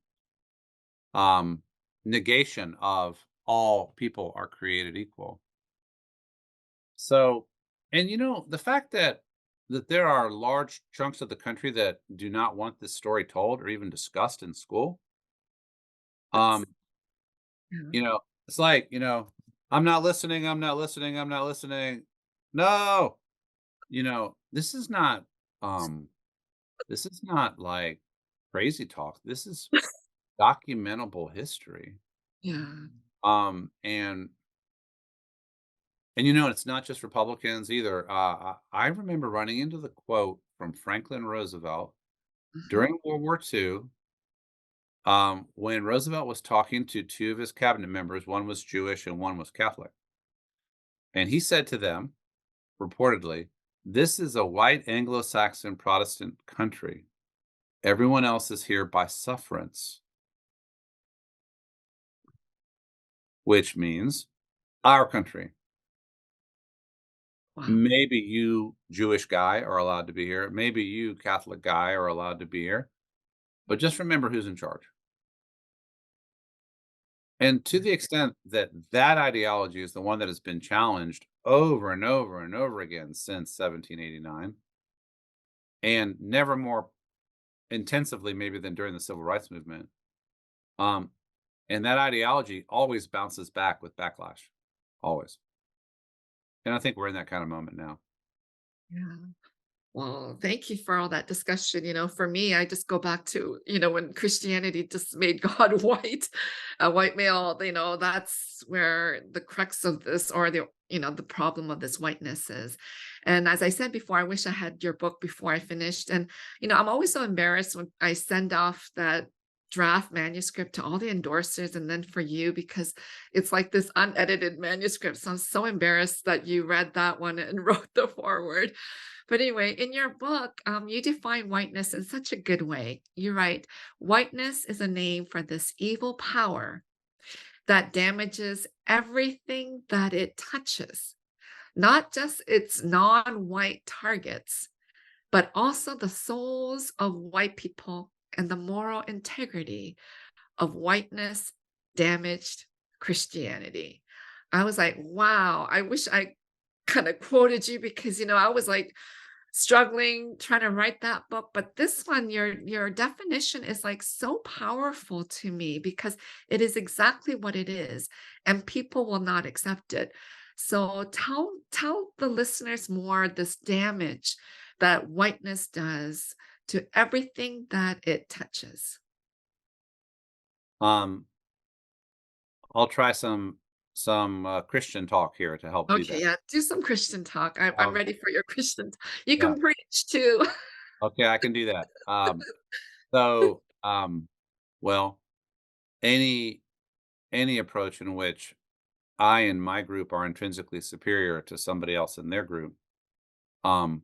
negation of all people are created equal. So, and the fact that there are large chunks of the country that do not want this story told or even discussed in school. That's Um, yeah. you know, it's like, I'm not listening, I'm not listening, I'm not listening. No, this is not like crazy talk. This is documentable history. Yeah. And it's not just Republicans either. I remember running into the quote from Franklin Roosevelt Mhm. during World War II, when Roosevelt was talking to two of his cabinet members. One was Jewish and one was Catholic. And he said to them, reportedly, "This is a white Anglo-Saxon Protestant country. Everyone else is here by sufferance," which means our country. Wow. Maybe you Jewish guy are allowed to be here. Maybe you Catholic guy are allowed to be here. But just remember who's in charge. And to the extent that that ideology is the one that has been challenged over and over and over again since 1789, and never more intensively maybe than during the civil rights movement. Um, and that ideology always bounces back with backlash, always. And I think we're in that kind of moment now. Yeah. Well, thank you for all that discussion. For me, I just go back to, when Christianity just made God white, a white male, that's where the crux of this, or the problem of this whiteness is. And as I said before, I wish I had your book before I finished. And, I'm always so embarrassed when I send off that draft manuscript to all the endorsers and then for you, because it's like this unedited manuscript. So I'm so embarrassed that you read that one and wrote the forward. But anyway, in your book, you define whiteness in such a good way. You write, whiteness is a name for this evil power that damages everything that it touches, not just its non white targets, but also the souls of white people and the moral integrity of whiteness damaged Christianity. I was like, wow, I wish I kind of quoted you because, I was like, struggling trying to write that book, but this one, your definition is like so powerful to me because it is exactly what it is, and people will not accept it. So tell the listeners more this damage that whiteness does to everything that it touches. Um, I'll try some Christian talk here to help do Okay, that. yeah, do some Christian talk. I'm Um, ready for your Christian. You yeah, can preach too. okay, I can do that. So, well, any any approach in which I and my group are intrinsically superior to somebody else in their group, um,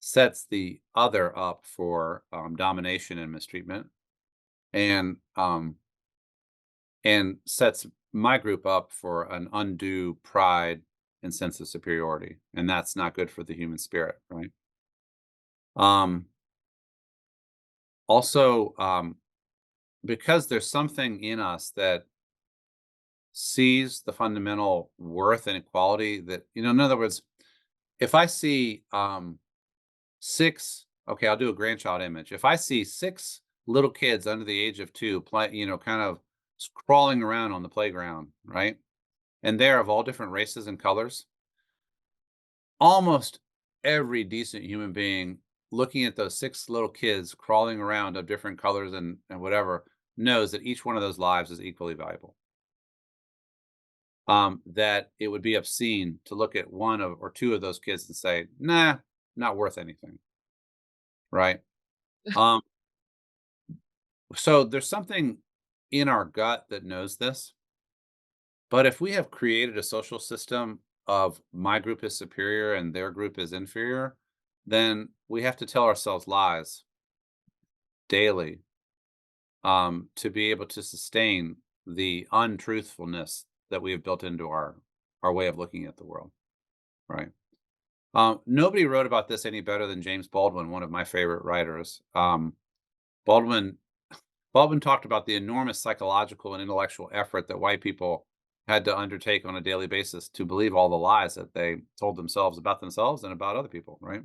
sets the other up for domination and mistreatment, and sets my group up for an undue pride and sense of superiority, and that's not good for the human spirit, right? Um, also, because there's something in us that sees the fundamental worth and equality that, in other words, if I see six, okay, I'll do a grandchild image. If I see six little kids under the age of two play, kind of crawling around on the playground, right? And they're of all different races and colors, almost every decent human being looking at those six little kids crawling around of different colors and whatever knows that each one of those lives is equally valuable. That it would be obscene to look at one of or two of those kids and say, nah, not worth anything. Right. Um, so there's something in our gut that knows this. But if we have created a social system of my group is superior and their group is inferior, then we have to tell ourselves lies daily, to be able to sustain the untruthfulness that we have built into our way of looking at the world. Right. Nobody wrote about this any better than James Baldwin, one of my favorite writers. Baldwin Baldwin talked about the enormous psychological and intellectual effort that white people had to undertake on a daily basis to believe all the lies that they told themselves and about other people, right?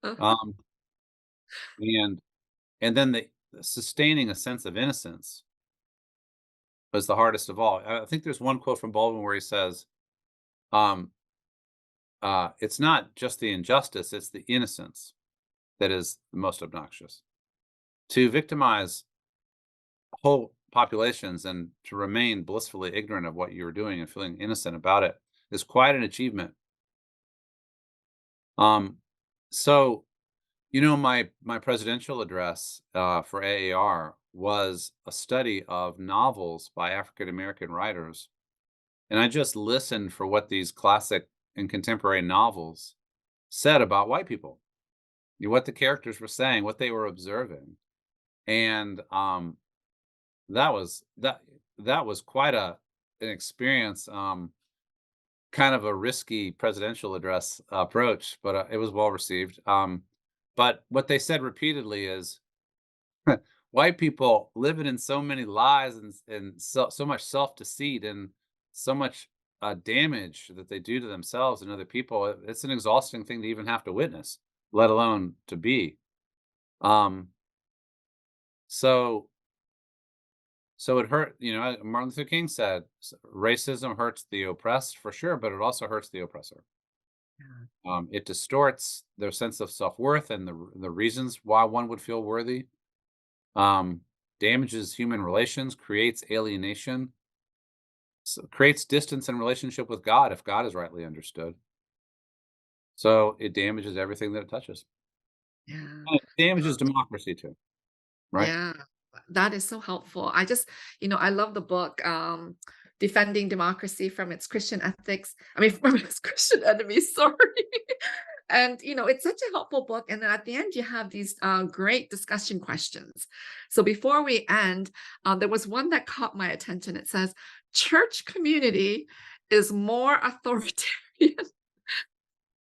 Uh-huh. Um, and then the sustaining a sense of innocence was the hardest of all. I think there's one quote from Baldwin where he says, um, "It's not just the injustice; it's the innocence that is the most obnoxious. To victimize whole populations and to remain blissfully ignorant of what you're doing and feeling innocent about it is quite an achievement." Um, so my presidential address for AAR was a study of novels by African American writers, and I just listened for what these classic and contemporary novels said about white people, what the characters were saying, what they were observing, and that was quite an experience. Kind of a risky presidential address approach, but it was well received. But what they said repeatedly is white people living in so many lies and so much self-deceit and so much damage that they do to themselves and other people. It's an exhausting thing to even have to witness, let alone to be. Um, so so it hurt, Martin Luther King said, Racism hurts the oppressed for sure, but it also hurts the oppressor." Yeah. It distorts their sense of self-worth and the reasons why one would feel worthy. Um, Damages human relations, creates alienation, creates distance in relationship with God if God is rightly understood. So it damages everything that it touches. Yeah. And it damages democracy too, right? Yeah, that is so helpful. I love the book, Defending Democracy from Its Christian Ethics. I mean, from its Christian enemies, sorry. And, it's such a helpful book. And then at the end, you have these great discussion questions. So before we end, there was one that caught my attention. It says, church community is more authoritarian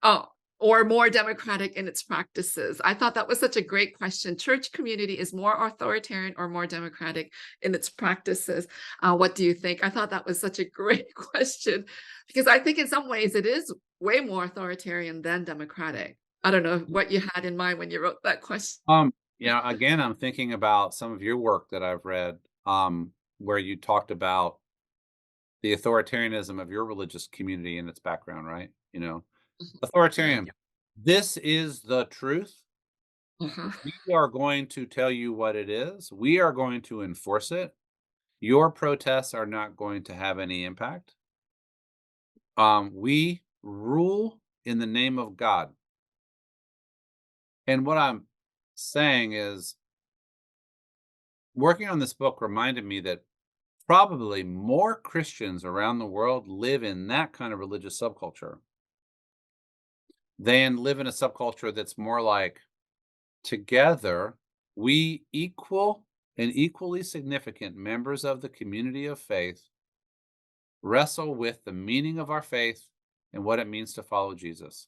Oh, or more democratic in its practices? I thought that was such a great question. Church community is more authoritarian or more democratic in its practices? What do you think? I thought that was such a great question because I think in some ways it is way more authoritarian than democratic. I don't know what you had in mind when you wrote that question. Again, I'm thinking about some of your work that I've read, where you talked about the authoritarianism of your religious community and its background, right? Mhm. Yeah. Authoritarian. This is the truth. Uh-huh. We are going to tell you what it is. We are going to enforce it. Your protests are not going to have any impact. We rule in the name of God. And what I'm saying is, working on this book reminded me that probably more Christians around the world live in that kind of religious subculture than live in a subculture that's more like, together, we equal and equally significant members of the community of faith wrestle with the meaning of our faith and what it means to follow Jesus.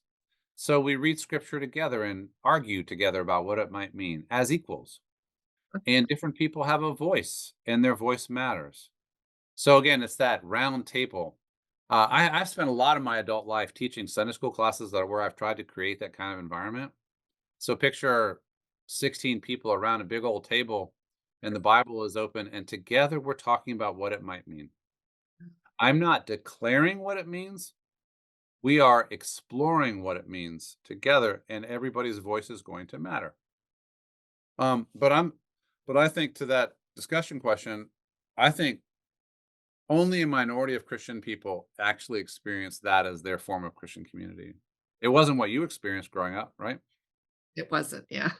So we read scripture together and argue together about what it might mean as equals. And different people have a voice, and their voice matters. So again, it's that round table. I've spent a lot of my adult life teaching Sunday school classes where I've tried to create that kind of environment. So picture 16 people around a big old table, and the Bible is open, and together we're talking about what it might mean. I'm not declaring what it means. We are exploring what it means together, and everybody's voice is going to matter. Um, but I'm, but I think to that discussion question, I think only a minority of Christian people actually experience that as their form of Christian community. It wasn't what you experienced growing up, right? It wasn't. Yeah.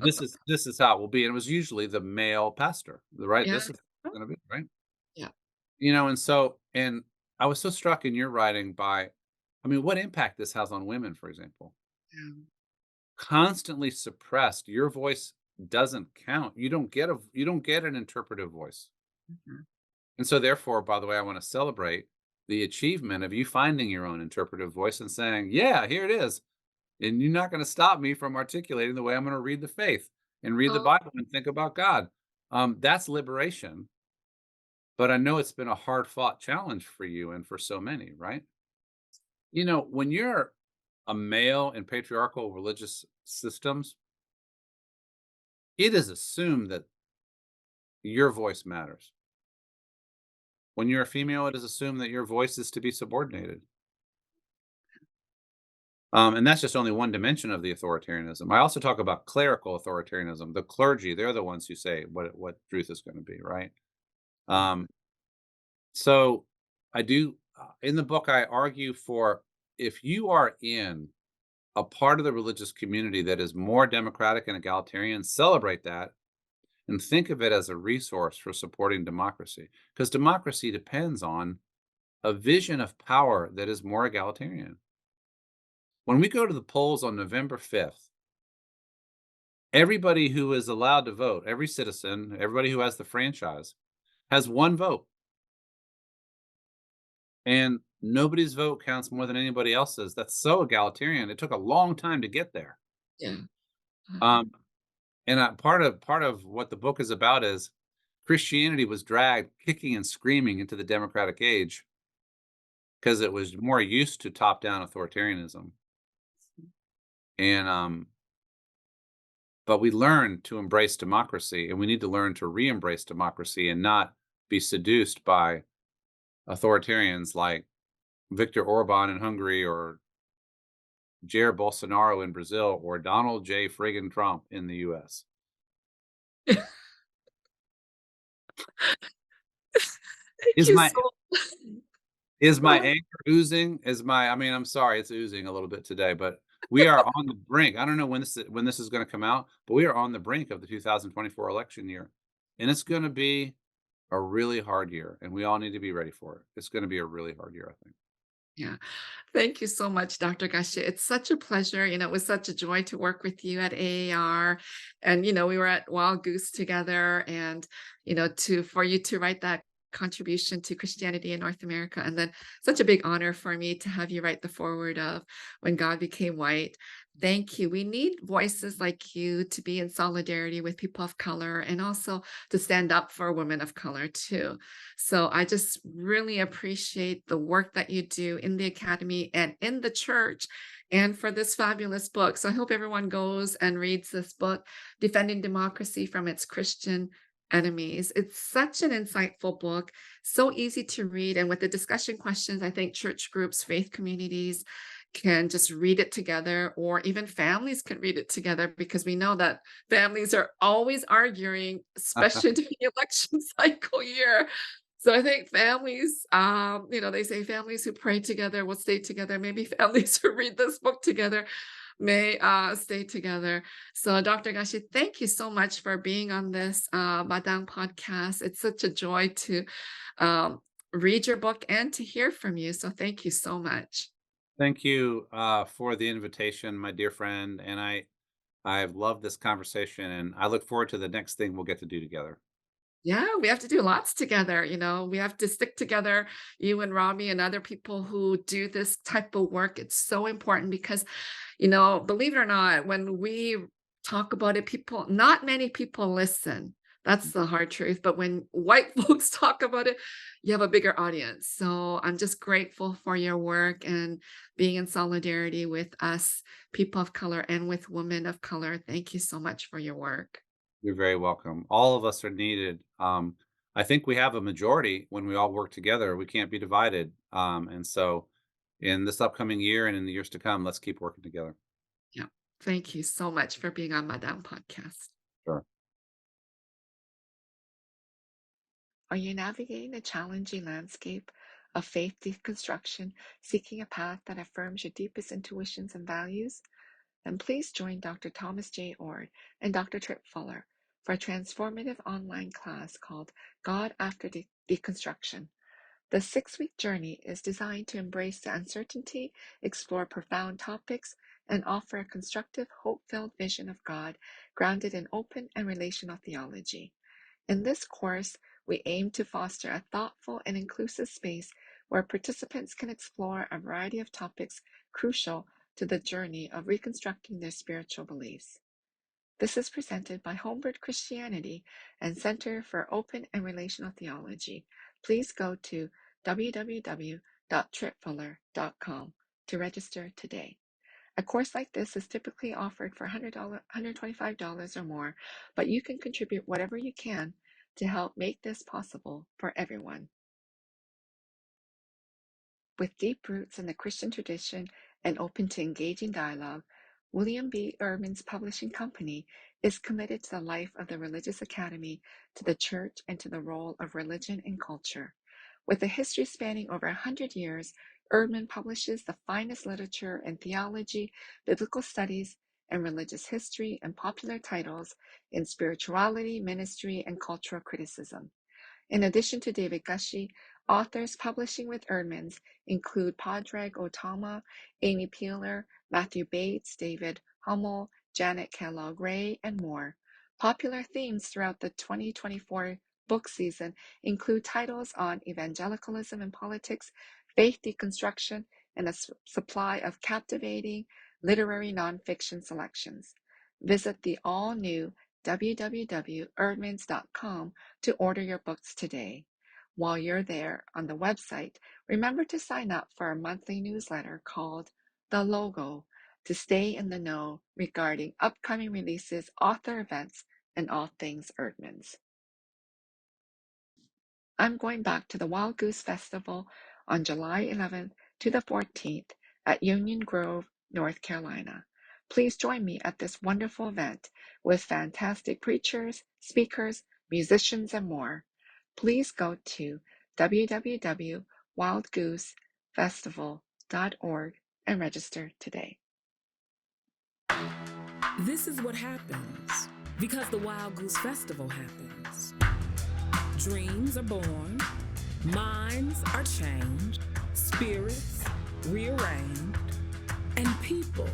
This is how it will be, and it was usually the male pastor, right? Yeah. This is going to be right, Yeah. and I was so struck in your writing by, I mean, what impact this has on women, for example. Yeah. Constantly suppressed, your voice doesn't count. You don't get an interpretive voice. Mhm. And so therefore, by the way, I want to celebrate the achievement of you finding your own interpretive voice and saying, "Yeah, here it is." And you're not going to stop me from articulating the way I'm going to read the faith and read the Oh, Bible and think about God. That's liberation. But I know it's been a hard fought challenge for you and for so many, right? When you're a male in patriarchal religious systems, it is assumed that your voice matters. When you're a female, it is assumed that your voice is to be subordinated. And that's just only one dimension of the authoritarianism. I also talk about clerical authoritarianism. The clergy, they're the ones who say what truth is going to be, right? Um, so I do in the book, I argue for, if you are in a part of the religious community that is more democratic and egalitarian, celebrate that and think of it as a resource for supporting democracy, because democracy depends on a vision of power that is more egalitarian. When we go to the polls on November 5th, everybody who is allowed to vote, every citizen, everybody who has the franchise, has one vote. And nobody's vote counts more than anybody else's. That's so egalitarian. It took a long time to get there. yeah. Uh-huh. Um, And part of what the book is about is Christianity was dragged kicking and screaming into the democratic age because it was more used to top-down authoritarianism. And but we learned to embrace democracy, and we need to learn to re-embrace democracy and not be seduced by authoritarians like Viktor Orban in Hungary or Jair Bolsonaro in Brazil or Donald J. friggin' Trump in the US. Thank Is you my so is my much. anger oozing? I mean, I'm sorry, it's oozing a little bit today, but we are on the brink. I don't know when this is gonna come out, but we are on the brink of the 2024 election year, and it's gonna be a really hard year, and we all need to be ready for it. It's gonna be a really hard year, I think. Yeah. Thank you so much, Dr. Gushee. It's such a pleasure. It was such a joy to work with you at AAR. And, we were at Wild Goose together and, for you to write that contribution to Christianity in North America. And then such a big honor for me to have you write the foreword of When God Became White. Thank you. We need voices like you to be in solidarity with people of color and also to stand up for women of color too. So I just really appreciate the work that you do in the academy and in the church and for this fabulous book. So I hope everyone goes and reads this book, Defending Democracy from Its Christian Enemies. It's such an insightful book, so easy to read. And with the discussion questions, I think church groups, faith communities can just read it together, or even families can read it together because we know that families are always arguing, especially during the election cycle year. So I think families, they say families who pray together will stay together. Maybe families who read this book together may stay together. So Dr. Gushee, thank you so much for being on this Madang podcast. It's such a joy to um, read your book and to hear from you. So thank you so much. Thank you, for the invitation, my dear friend, and I've loved this conversation, and I look forward to the next thing we'll get to do together. Yeah, we have to do lots together. We have to stick together, you and Robbie and other people who do this type of work. It's so important because, believe it or not, when we talk about it, not many people listen. That's the hard truth. But when white folks talk about it, you have a bigger audience. So I'm just grateful for your work and being in solidarity with us, people of color, and with women of color. Thank you so much for your work. You're very welcome. All of us are needed. I think we have a majority when we all work together. We can't be divided. And so in this upcoming year and in the years to come, let's keep working together. Yeah. Thank you so much for being on Madang Podcast. Sure. Are you navigating a challenging landscape of faith deconstruction, seeking a path that affirms your deepest intuitions and values? Then please join Dr. Thomas J. Ord and Dr. Trip Fuller for a transformative online class called God After Deconstruction. The 6-week journey is designed to embrace the uncertainty, explore profound topics, and offer a constructive, hope-filled vision of God grounded in open and relational theology. In this course, we aim to foster a thoughtful and inclusive space where participants can explore a variety of topics crucial to the journey of reconstructing their spiritual beliefs. This is presented by Homebird Christianity and Center for Open and Relational Theology. Please go to www.tripfuller.com to register today. A course like this is typically offered for $125 or more, but you can contribute whatever you can to help make this possible for everyone. With deep roots in the Christian tradition and open to engaging dialogue, William B. Urban's publishing company is committed to the life of the religious academy, to the church, and to the role of religion in culture. With a history spanning over 100 years, Urban publishes the finest literature in theology, biblical studies, and religious history, and popular titles in spirituality, ministry, and cultural criticism. In addition to David Gushee, authors publishing with Erdmans include Padraig Ó Tuama, Amy Peeler, Matthew Bates, David Hummel, Janet Kellogg-Ray, and more. Popular themes throughout the 2024 book season include titles on evangelicalism and politics, faith deconstruction, and a supply of captivating literary nonfiction selections. Visit the all-new www.erdmans.com to order your books today. While you're there on the website, remember to sign up for our monthly newsletter called The Logo to stay in the know regarding upcoming releases, author events, and all things Erdmans. I'm going back to the Wild Goose Festival on July 11th to the 14th at Union Grove, North Carolina. Please join me at this wonderful event with fantastic preachers, speakers, musicians, and more. Please go to www.wildgoosefestival.org and register today. This is what happens because the Wild Goose Festival happens. Dreams are born, minds are changed, spirits rearranged, and people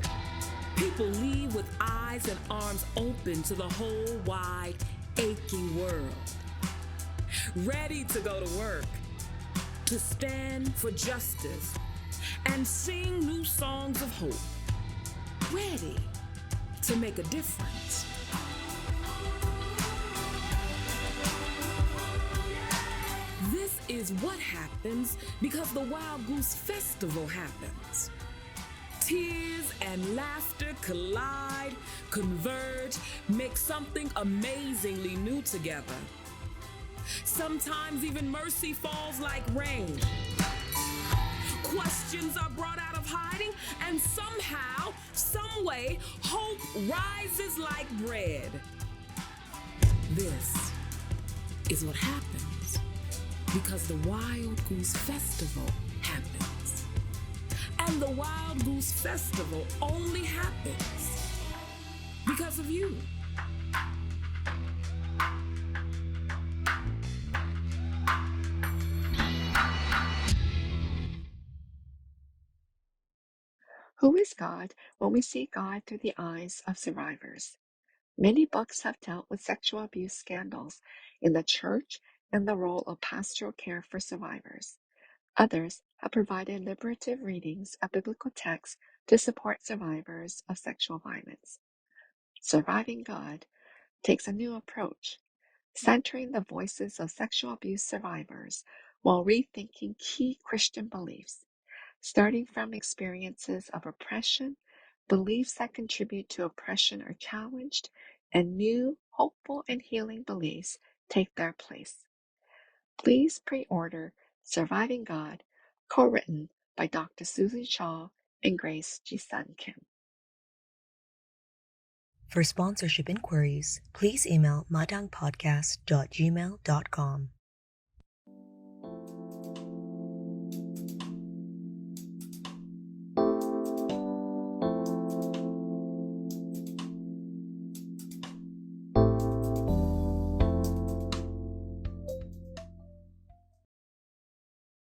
leave with eyes and arms open to the whole wide, aching world. Ready to go to work, to stand for justice, and sing new songs of hope. Ready to make a difference. This is what happens because the Wild Goose Festival happens. Tears and laughter collide, converge, make something amazingly new together. Sometimes even mercy falls like rain. Questions are brought out of hiding, and somehow, some way, hope rises like bread. This is what happens because the Wild Goose Festival happens. And the Wild Goose Festival only happens because of you. Who is God when we see God through the eyes of survivors? Many books have dealt with sexual abuse scandals in the church and the role of pastoral care for survivors. Others have provided liberative readings of biblical texts to support survivors of sexual violence. Surviving God takes a new approach, centering the voices of sexual abuse survivors while rethinking key Christian beliefs, starting from experiences of oppression, beliefs that contribute to oppression are challenged, and new, hopeful, and healing beliefs take their place. Please pre-order Surviving God, co-written by Dr. Susan Shaw and Grace G. Sun Kim. For sponsorship inquiries, please email madangpodcast.gmail.com.